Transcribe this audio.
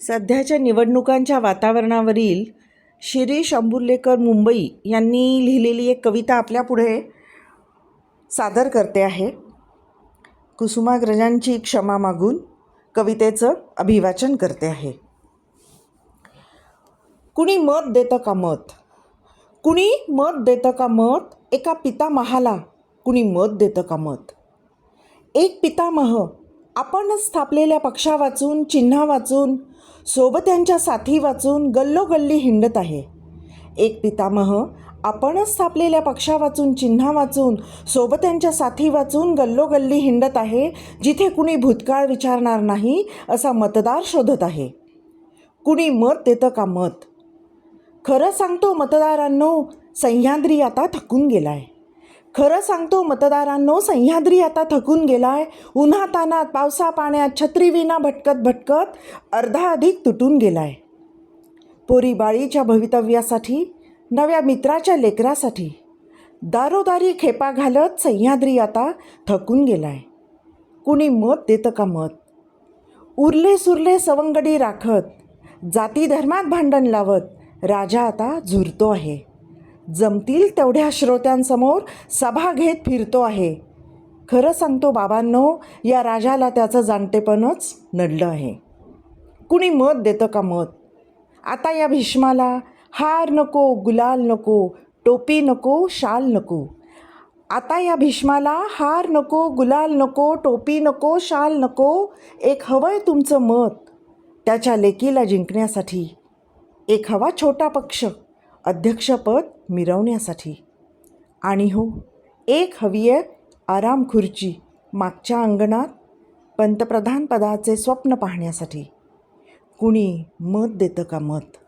सध्याच्या निवडणुकांच्या वातावरणावरील शिरीष अंबुर्लेकर मुंबई यांनी लिहिलेली एक कविता आपल्यापुढे सादर करते आहे. कुसुमाग्रजांची क्षमा मागून कवितेचं अभिवाचन करते आहे. कुणी मत देतं का मत, कुणी मत देतं का मत, एका पितामहाला कुणी मत देतं का मत. एक पितामह आपणच स्थापलेल्या पक्षा वाचून, चिन्हा वाचून, सोबत्यांच्या साथी वाचून गल्लोगल्ली हिंडत आहे. एक पितामह आपणच स्थापलेल्या पक्षा वाचून, चिन्हा वाचून, सोबत्यांच्या साथी वाचून गल्लोगल्ली हिंडत आहे. जिथे कुणी भूतकाळ विचारणार नाही असा मतदार शोधत आहे. कुणी मत देतं का मत. खरं सांगतो मतदारांनो, सह्याद्री आता थकून गेलाय. खरं सांगतो मतदारांनो, सह्याद्री आता थकून गेलाय. उन्हातानात, पावसा पाण्यात, छत्रीविना भटकत भटकत अर्धा अधिक तुटून गेलाय. पोरीबाळीच्या भवितव्यासाठी, नव्या मित्राच्या लेकरासाठी दारोदारी खेपा घालत सह्याद्री आता थकून गेलाय. कुणी मत देतं का मत. उरले सुरले सवंगडी राखत, जाती धर्मात भांडण लावत राजा आता झुरतो आहे. जमतील तेवढ्या श्रोत्यांसमोर सभा घेत फिरतो आहे. खरं सांगतो बाबांनो, या राजाला त्याचं जाणतेपणच नडलं आहे. कुणी मत देतं का मत. आता या भीष्माला हार नको, गुलाल नको, टोपी नको, शाल नको. आता या भीष्माला हार नको, गुलाल नको, टोपी नको, शाल नको. एक हवंय तुमचं मत त्याच्या लेकीला जिंकण्यासाठी. एक हवा छोटा पक्ष अध्यक्षपद मिरवण्यासाठी. आणि हो, एक हवी आहे आराम खुर्ची मागच्या अंगणात पंतप्रधान पदाचे स्वप्न पाहण्यासाठी. कुणी मत देतं का मत.